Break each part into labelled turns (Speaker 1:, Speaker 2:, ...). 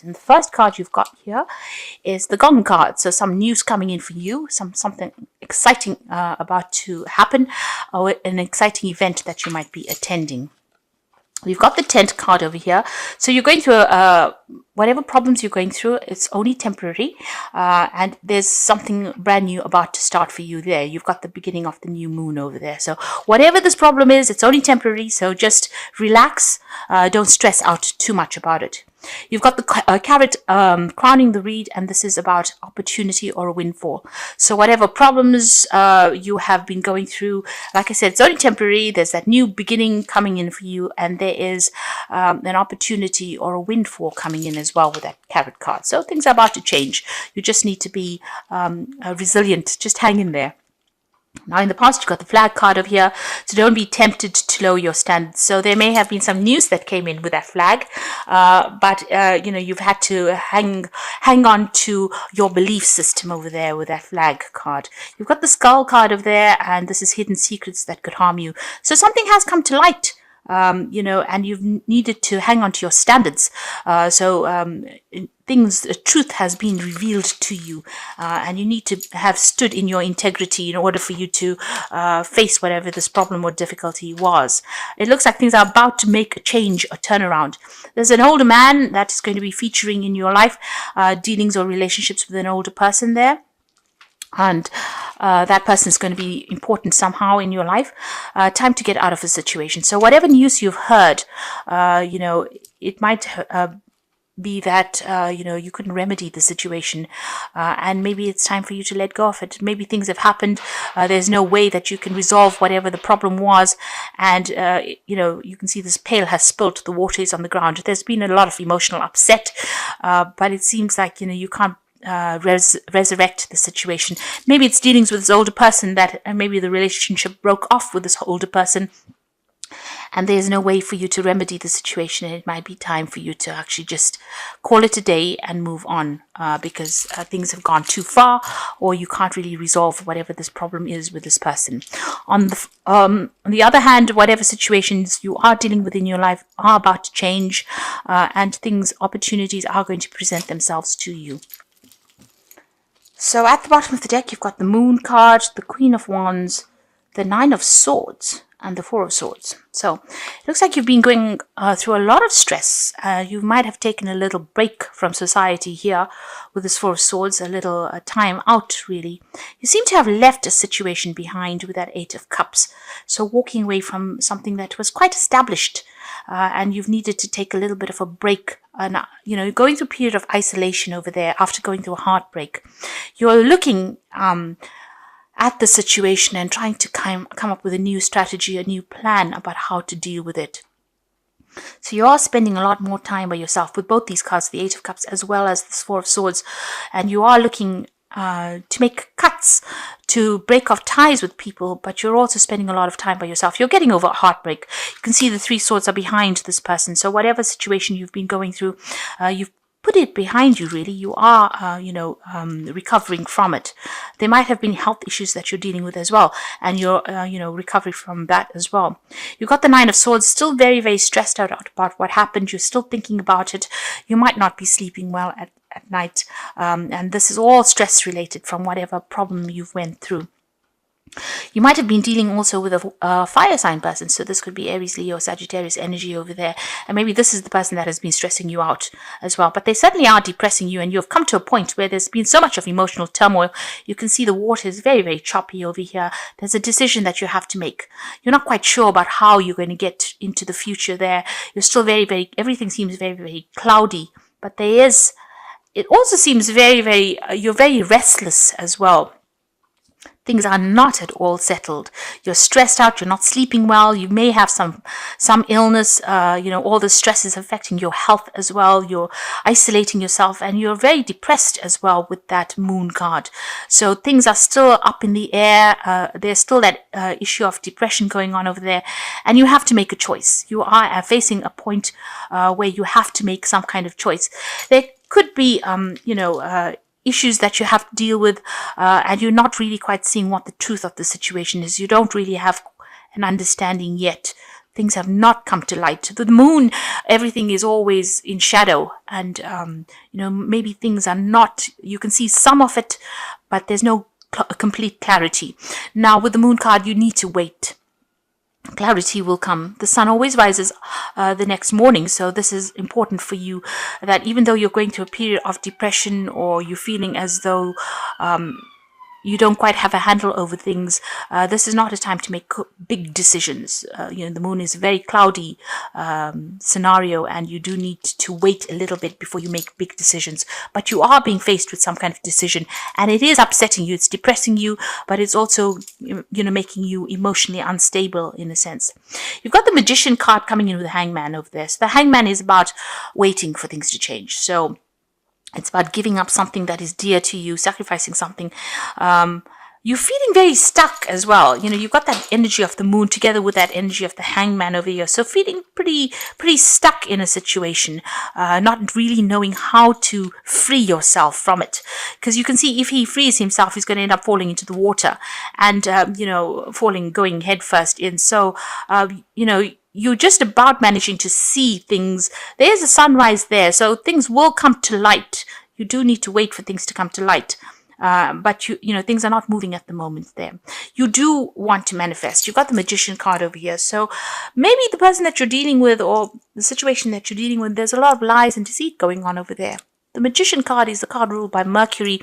Speaker 1: event. And the first card you've got here is the Gong card. So some news coming in for you, something exciting about to happen, or an exciting event that you might be attending. We've got the 10th card over here. So you're going through whatever problems you're going through, it's only temporary. And there's something brand new about to start for you there. You've got the beginning of the new moon over there. So whatever this problem is, it's only temporary. So just relax. Don't stress out too much about it. You've got the carrot crowning the reed, and this is about opportunity or a windfall. So whatever problems you have been going through, like I said, it's only temporary. There's that new beginning coming in for you, and there is an opportunity or a windfall coming in as well with that carrot card. So things are about to change. You just need to be resilient. Just hang in there. Now, in the past, you've got the flag card over here, so don't be tempted to lower your standards. So there may have been some news that came in with that flag, but you've had to hang on to your belief system over there with that flag card. You've got the skull card over there, and this is hidden secrets that could harm you. So something has come to light. And you've needed to hang on to your standards. Truth has been revealed to you, and you need to have stood in your integrity in order for you to face whatever this problem or difficulty was. It looks like things are about to make a change, a turnaround. There's an older man that is going to be featuring in your life, dealings or relationships with an older person there. And that person is going to be important somehow in your life. Time to get out of a situation. So whatever news you've heard, it might be that you couldn't remedy the situation, and maybe it's time for you to let go of it. Maybe things have happened. There's no way that you can resolve whatever the problem was, and you can see this pail has spilt. The water is on the ground. There's been a lot of emotional upset, but it seems like you can't resurrect the situation. Maybe it's dealings with this older person that maybe the relationship broke off with this older person, and there's no way for you to remedy the situation. It might be time for you to actually just call it a day and move on, because things have gone too far, or you can't really resolve whatever this problem is with this person. On the other hand, whatever situations you are dealing with in your life are about to change, and opportunities are going to present themselves to you. So at the bottom of the deck, you've got the Moon card, the Queen of Wands, the Nine of Swords, and the Four of Swords. So it looks like you've been going through a lot of stress. You might have taken a little break from society here with this Four of Swords, a little time out, really. You seem to have left a situation behind with that Eight of Cups. So walking away from something that was quite established, and you've needed to take a little bit of a break. And going through a period of isolation over there after going through a heartbreak. You're looking at the situation and trying to come up with a new strategy, a new plan about how to deal with it. So you are spending a lot more time by yourself with both these cards, the Eight of Cups as well as this Four of Swords, and you are looking to make cuts, to break off ties with people, but you're also spending a lot of time by yourself. You're getting over a heartbreak. You can see the Three Swords are behind this person. So whatever situation you've been going through, you've put it behind you, really. You are, recovering from it. There might have been health issues that you're dealing with as well, and you're, recovering from that as well. You've got the Nine of Swords, still very, very stressed out about what happened. You're still thinking about it. You might not be sleeping well at night, and this is all stress related from whatever problem you've went through. You might have been dealing also with a fire sign person, so this could be Aries, Leo, Sagittarius energy over there, and maybe this is the person that has been stressing you out as well, but they certainly are depressing you, and you've come to a point where there's been so much of emotional turmoil. You can see the water is very, very choppy over here. There's a decision that you have to make. You're not quite sure about how you're going to get into the future there. You're still very, very, everything seems very, very cloudy, but it also seems very, very, you're very restless as well. Things are not at all settled. You're stressed out. You're not sleeping well. You may have some illness. All the stress is affecting your health as well. You're isolating yourself, and you're very depressed as well with that Moon card. So things are still up in the air. There's still that issue of depression going on over there, and you have to make a choice. You are facing a point where you have to make some kind of choice. There could be, issues that you have to deal with, and you're not really quite seeing what the truth of the situation is. You don't really have an understanding yet things have not come to light. The moon, everything is always in shadow, and maybe things are not, you can see some of it, but there's no complete clarity. Now with the moon card, you need to wait. Clarity will come. The sun always rises the next morning, so this is important for you, that even though you're going through a period of depression, or you're feeling as though you don't quite have a handle over things, this is not a time to make big decisions. The moon is a very cloudy scenario, and you do need to wait a little bit before you make big decisions. But you are being faced with some kind of decision, and it is upsetting you, it's depressing you, but it's also making you emotionally unstable in a sense. You've got the Magician card coming in with the Hangman over there. So the Hangman is about waiting for things to change. So it's about giving up something that is dear to you, sacrificing something. You're feeling very stuck as well. You've got that energy of the moon together with that energy of the Hangman over here. So feeling pretty stuck in a situation, not really knowing how to free yourself from it. Because you can see if he frees himself, he's going to end up falling into the water and, going head first in. So, you're just about managing to see things. There's a sunrise there, so things will come to light. You do need to wait for things to come to light. But things are not moving at the moment there. You do want to manifest. You've got the Magician card over here. So maybe the person that you're dealing with, or the situation that you're dealing with, there's a lot of lies and deceit going on over there. The Magician card is the card ruled by Mercury.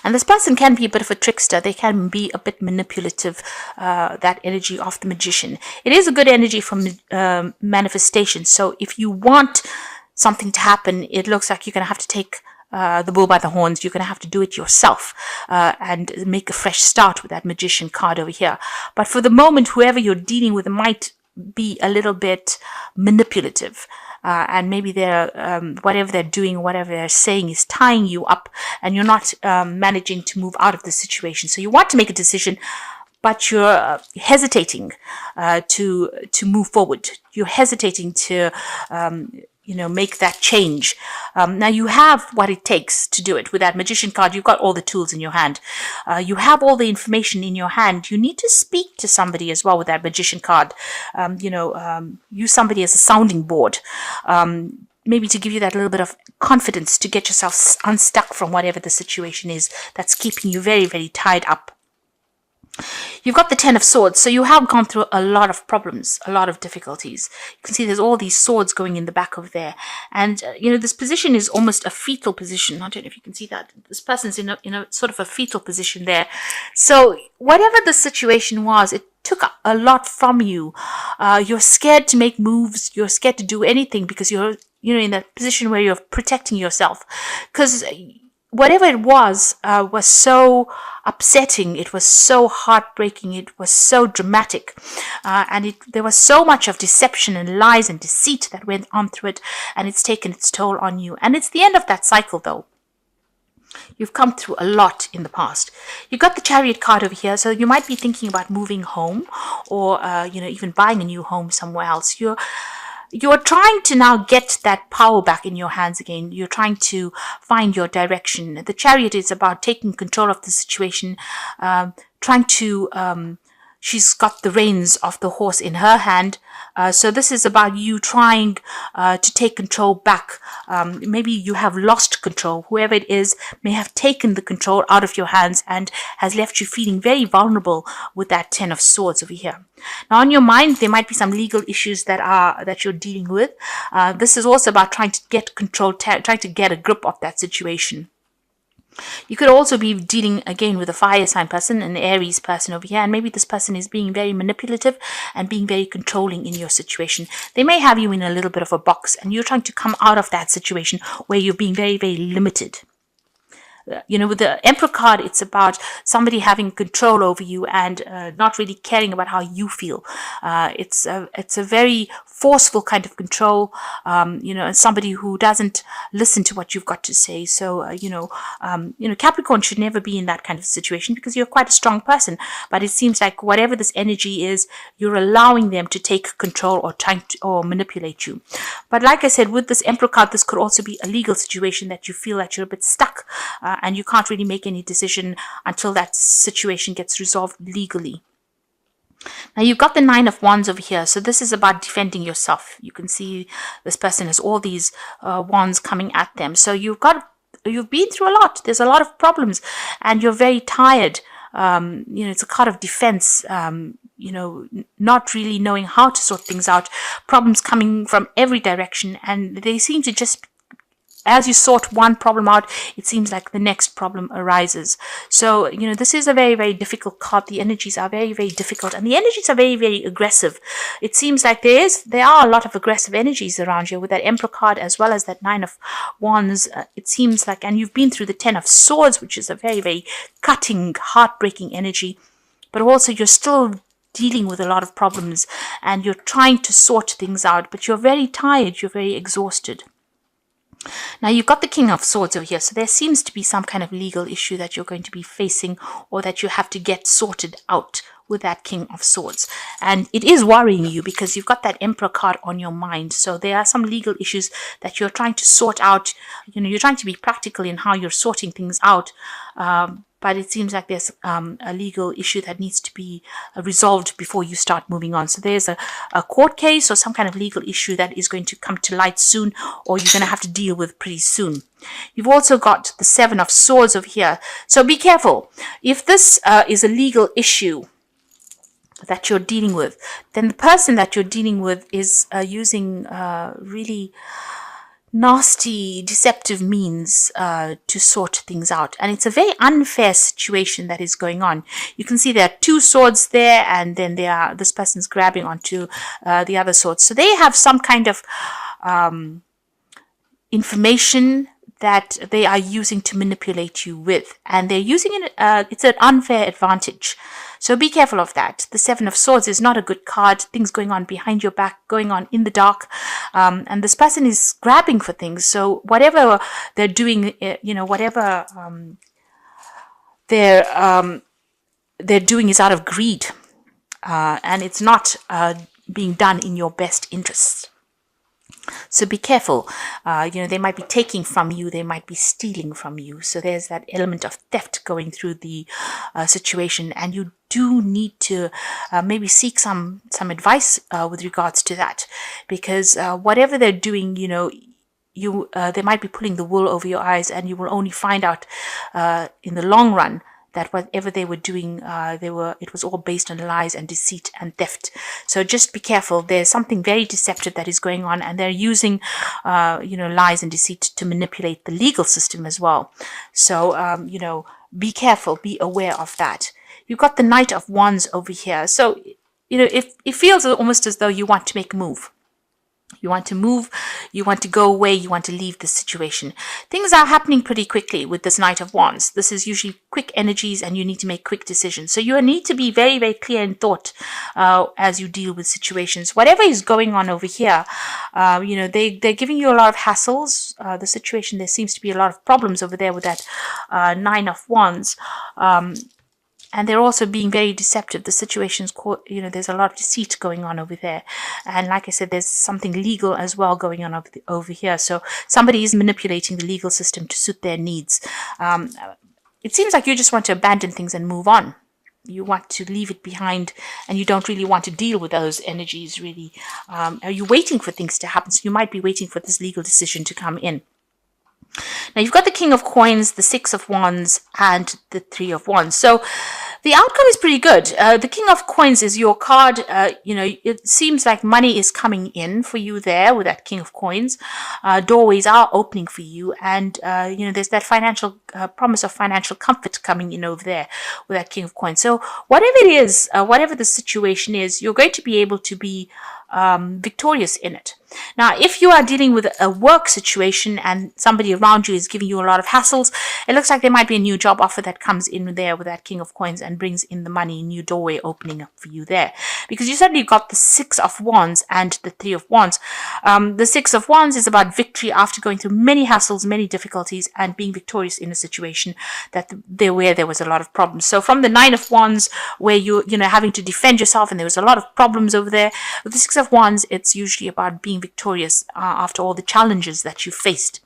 Speaker 1: And this person can be a bit of a trickster. They can be a bit manipulative, that energy of the Magician. It is a good energy for manifestation. So if you want something to happen, it looks like you're going to have to take the bull by the horns. You're going to have to do it yourself and make a fresh start with that Magician card over here. But for the moment, whoever you're dealing with might be a little bit manipulative. And maybe they're whatever they're doing, whatever they're saying is tying you up, and you're not managing to move out of the situation. So you want to make a decision, but you're hesitating to move forward. You're hesitating to make that change. Now you have what it takes to do it. With that Magician card, you've got all the tools in your hand. You have all the information in your hand. You need to speak to somebody as well with that Magician card. Use somebody as a sounding board. Maybe to give you that little bit of confidence to get yourself unstuck from whatever the situation is that's keeping you very, very tied up. You've got the Ten of Swords, so you have gone through a lot of problems, a lot of difficulties. You can see there's all these swords going in the back of there. And, this position is almost a fetal position. I don't know if you can see that. This person's in a sort of a fetal position there. So whatever the situation was, it took a lot from you. You're scared to make moves. You're scared to do anything because you're in that position where you're protecting yourself. Because whatever it was so upsetting, it was so heartbreaking, it was so dramatic, and there was so much of deception and lies and deceit that went on through it, and it's taken its toll on you. And it's the end of that cycle, though. You've come through a lot in the past. You got the Chariot card over here, so you might be thinking about moving home, or even buying a new home somewhere else. You're trying to now get that power back in your hands again. You're trying to find your direction. The Chariot is about taking control of the situation, trying to she's got the reins of the horse in her hand. So this is about you trying to take control back. Maybe you have lost control. Whoever it is may have taken the control out of your hands and has left you feeling very vulnerable with that Ten of Swords over here. Now, on your mind, there might be some legal issues that you're dealing with. This is also about trying to get control, trying to get a grip of that situation. You could also be dealing again with a fire sign person, an Aries person over here, and maybe this person is being very manipulative and being very controlling in your situation. They may have you in a little bit of a box, and you're trying to come out of that situation where you're being very, very limited. With the Emperor card, it's about somebody having control over you and not really caring about how you feel. It's a very forceful kind of control, and somebody who doesn't listen to what you've got to say. So, Capricorn should never be in that kind of situation because you're quite a strong person. But it seems like whatever this energy is, you're allowing them to take control or manipulate you. But like I said, with this Emperor card, this could also be a legal situation that you feel that you're a bit stuck. And you can't really make any decision until that situation gets resolved legally. Now you've got the Nine of Wands over here. So this is about defending yourself. You can see this person has all these wands coming at them. So you've been through a lot. There's a lot of problems and you're very tired. It's a card of defense, not really knowing how to sort things out, problems coming from every direction. And they seem to just, as you sort one problem out, it seems like the next problem arises. So, this is a very, very difficult card. The energies are very, very difficult and the energies are very, very aggressive. It seems like there are a lot of aggressive energies around here with that Emperor card as well as that Nine of Wands. It seems like, and you've been through the Ten of Swords, which is a very, very cutting, heartbreaking energy, but also you're still dealing with a lot of problems and you're trying to sort things out, but you're very tired, you're very exhausted. Now you've got the King of Swords over here, so there seems to be some kind of legal issue that you're going to be facing or that you have to get sorted out with that King of Swords. And it is worrying you because you've got that Emperor card on your mind. So there are some legal issues that you're trying to sort out. You're trying to be practical in how you're sorting things out. But it seems like there's a legal issue that needs to be resolved before you start moving on. So there's a court case or some kind of legal issue that is going to come to light soon, or you're going to have to deal with pretty soon. You've also got the Seven of Swords over here. So be careful. If this is a legal issue that you're dealing with, then the person that you're dealing with is using really nasty, deceptive means to sort things out. And it's a very unfair situation that is going on. You can see there are two swords there, and then this person's grabbing onto the other sword. So they have some kind of information that they are using to manipulate you with. And they're using it, it's an unfair advantage. So be careful of that. The Seven of Swords is not a good card. Things going on behind your back, going on in the dark. And this person is grabbing for things. So whatever they're doing, whatever they're doing is out of greed. And it's not being done in your best interests. So be careful. They might be taking from you. They might be stealing from you. So there's that element of theft going through the situation. And you do need to maybe seek some advice with regards to that. Because whatever they're doing, they might be pulling the wool over your eyes, and you will only find out in the long run that whatever they were doing, it was all based on lies and deceit and theft. So just be careful. There's something very deceptive that is going on, and they're using, lies and deceit to manipulate the legal system as well. So, be careful, be aware of that. You've got the Knight of Wands over here. So, it feels almost as though you want to make a move. You want to move, you want to go away, you want to leave the situation. Things are happening pretty quickly with this Knight of Wands. This is usually quick energies and you need to make quick decisions. So you need to be very, very clear in thought as you deal with situations. Whatever is going on over here, they're giving you a lot of hassles. The situation, there seems to be a lot of problems over there with that Nine of Wands. And they're also being very deceptive. The situation's, there's a lot of deceit going on over there. And like I said, there's something legal as well going on over here. So somebody is manipulating the legal system to suit their needs. It seems like you just want to abandon things and move on. You want to leave it behind, and you don't really want to deal with those energies, really. Are you waiting for things to happen? So you might be waiting for this legal decision to come in. Now you've got the King of Coins, the Six of Wands, and the Three of Wands. So the outcome is pretty good. The King of Coins is your card. It seems like money is coming in for you there with that King of Coins. Doorways are opening for you, and there's that financial promise of financial comfort coming in over there with that King of Coins. So whatever it is, whatever the situation is, you're going to be able to be victorious in it. Now, if you are dealing with a work situation and somebody around you is giving you a lot of hassles, it looks like there might be a new job offer that comes in there with that King of Coins and brings in the money, new doorway opening up for you there. Because you suddenly got the Six of Wands and the Three of Wands. The Six of Wands is about victory after going through many hassles, many difficulties, and being victorious in a situation where there was a lot of problems. So from the Nine of Wands, where you're having to defend yourself and there was a lot of problems over there, with the Six of Wands, it's usually about being victorious after all the challenges that you faced.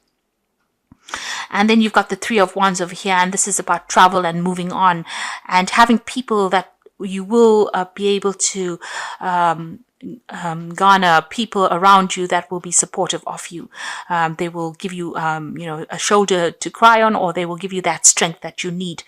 Speaker 1: And then you've got the Three of Wands over here, and this is about travel and moving on and having people that you will be able to garner people around you that will be supportive of you. They will give you, a shoulder to cry on, or they will give you that strength that you need.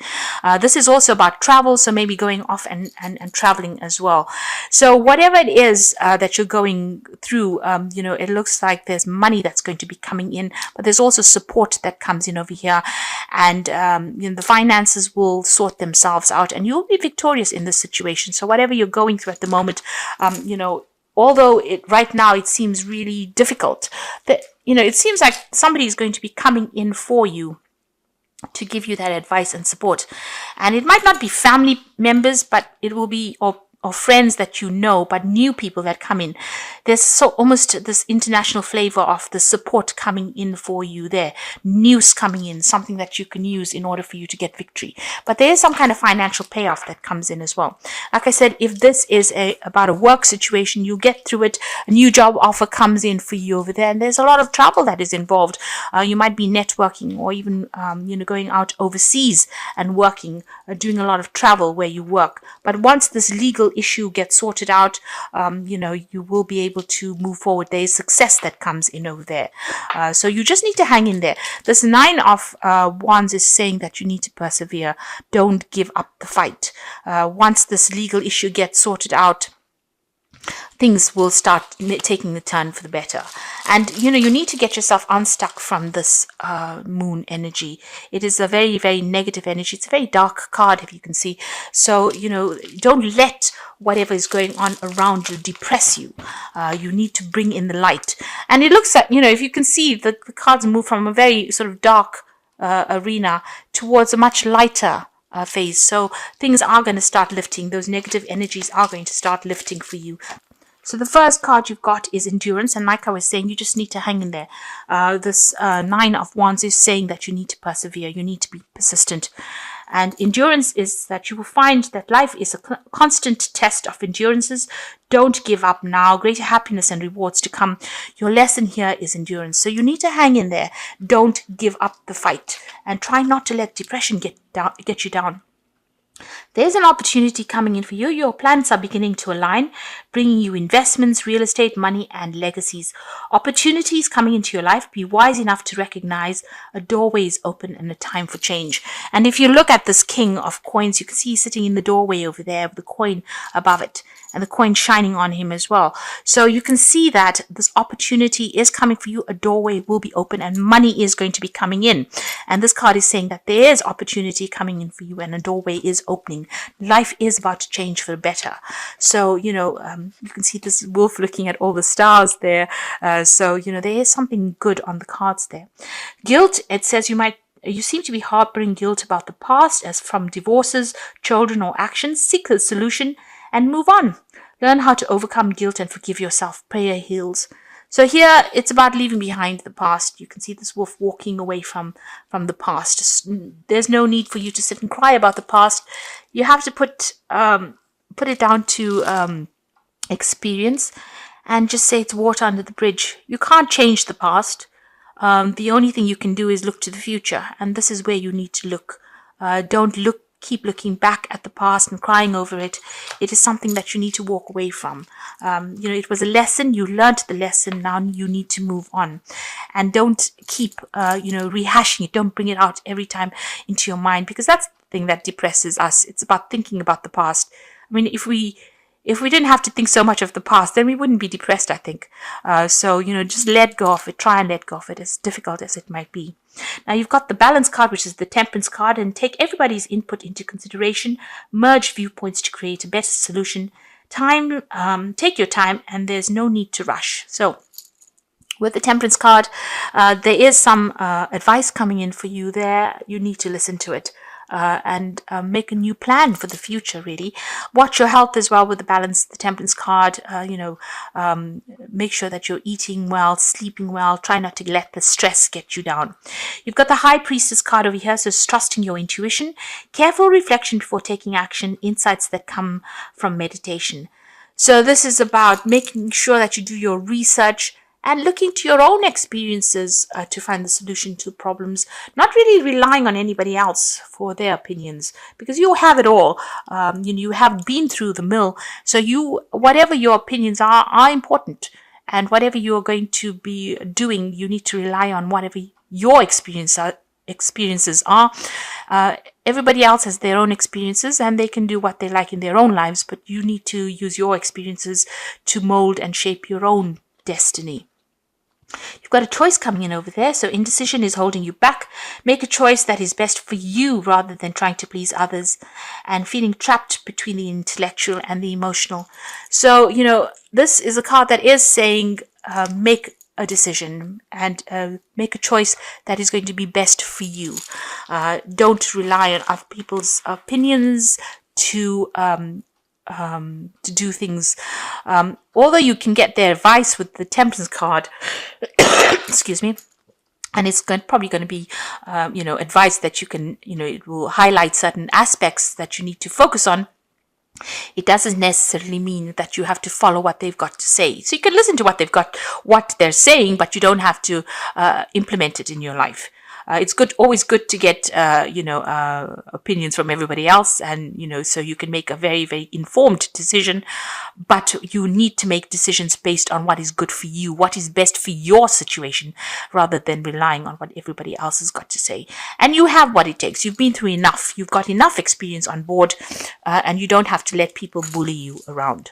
Speaker 1: This is also about travel, so maybe going off and traveling as well. So whatever it is that you're going through, it looks like there's money that's going to be coming in, but there's also support that comes in over here, and the finances will sort themselves out, and you'll be victorious in this situation. So whatever you're going through at the moment, although right now it seems really difficult, that it seems like somebody is going to be coming in for you to give you that advice and support. And it might not be family members, but it will be or friends that you know, but new people that come in. There's so almost this international flavor of the support coming in for you there. News coming in, something that you can use in order for you to get victory. But there is some kind of financial payoff that comes in as well. Like I said, if this is about a work situation, you get through it. A new job offer comes in for you over there, and there's a lot of travel that is involved. You might be networking, or even going out overseas and working, doing a lot of travel where you work. But once this legal issue gets sorted out, you will be able to move forward. There is success that comes in over there. So you just need to hang in there. This 9 of Wands is saying that you need to persevere. Don't give up the fight. Once this legal issue gets sorted out, things will start taking the turn for the better. And, you need to get yourself unstuck from this moon energy. It is a very, very negative energy. It's a very dark card, if you can see. So, don't let whatever is going on around you depress you. You need to bring in the light. And it looks at, if you can see, the cards move from a very sort of dark arena towards a much lighter phase. So things are going to start lifting. Those negative energies are going to start lifting for you. So the first card you've got is endurance, and like I was saying, you just need to hang in there. This 9 of Wands is saying that you need to persevere, you need to be persistent. And endurance is that you will find that life is a constant test of endurances. Don't give up now. Greater happiness and rewards to come. Your lesson here is endurance. So you need to hang in there. Don't give up the fight, and try not to let depression get you down. There's an opportunity coming in for you. Your planets are beginning to align, bringing you investments, real estate, money, and legacies. Opportunities coming into your life. Be wise enough to recognize a doorway is open and a time for change. And if you look at this King of Coins, you can see he's sitting in the doorway over there with the coin above it, and the coin shining on him as well. So you can see that this opportunity is coming for you. A doorway will be open, and money is going to be coming in. And this card is saying that there is opportunity coming in for you, and a doorway is opening. Life is about to change for the better. So, you can see this wolf looking at all the stars there. So, there is something good on the cards there. Guilt, it says you seem to be harboring guilt about the past, as from divorces, children, or actions. Seek a solution and move on. Learn how to overcome guilt and forgive yourself. Prayer heals. So here it's about leaving behind the past. You can see this wolf walking away from the past. There's no need for you to sit and cry about the past. You have to put it down to experience, and just say it's water under the bridge. You can't change the past. The only thing you can do is look to the future, and this is where you need to look. Don't keep looking back at the past and crying over it. It is something that you need to walk away from. It was a lesson. You learned the lesson. Now you need to move on, and don't keep rehashing it. Don't bring it out every time into your mind, because that's the thing that depresses us. It's about thinking about the past. I mean, if we didn't have to think so much of the past, then we wouldn't be depressed, I think. So just let go of it. Try and let go of it, as difficult as it might be. Now you've got the balance card, which is the temperance card, and take everybody's input into consideration. Merge viewpoints to create a better solution. Take your time, and there's no need to rush. So with the temperance card, there is some advice coming in for you there. You need to listen to it. And make a new plan for the future, really. Watch your health as well with the temperance card. Make sure that you're eating well, sleeping well. Try not to let the stress get you down. You've got the high priestess card over here, so it's trusting your intuition. Careful reflection before taking action. Insights that come from meditation. So this is about making sure that you do your research and looking to your own experiences to find the solution to problems, not really relying on anybody else for their opinions, because you have it all. You have been through the mill, so whatever your opinions are important, and whatever you're going to be doing, you need to rely on whatever your experiences are. Everybody else has their own experiences and they can do what they like in their own lives, but you need to use your experiences to mold and shape your own destiny. You've got a choice coming in over there, so indecision is holding you back. Make a choice that is best for you rather than trying to please others, and feeling trapped between the intellectual and the emotional. So, this is a card that is saying make a decision and make a choice that is going to be best for you. Don't rely on other people's opinions to do things. Although you can get their advice with the Temperance card, excuse me, and it's probably going to be, advice that you can, it will highlight certain aspects that you need to focus on. It doesn't necessarily mean that you have to follow what they've got to say. So you can listen to what they're saying, but you don't have to implement it in your life. It's always good to get, opinions from everybody else, and, so you can make a very, very informed decision, but you need to make decisions based on what is good for you, what is best for your situation, rather than relying on what everybody else has got to say. And you have what it takes. You've been through enough. You've got enough experience on board, and you don't have to let people bully you around.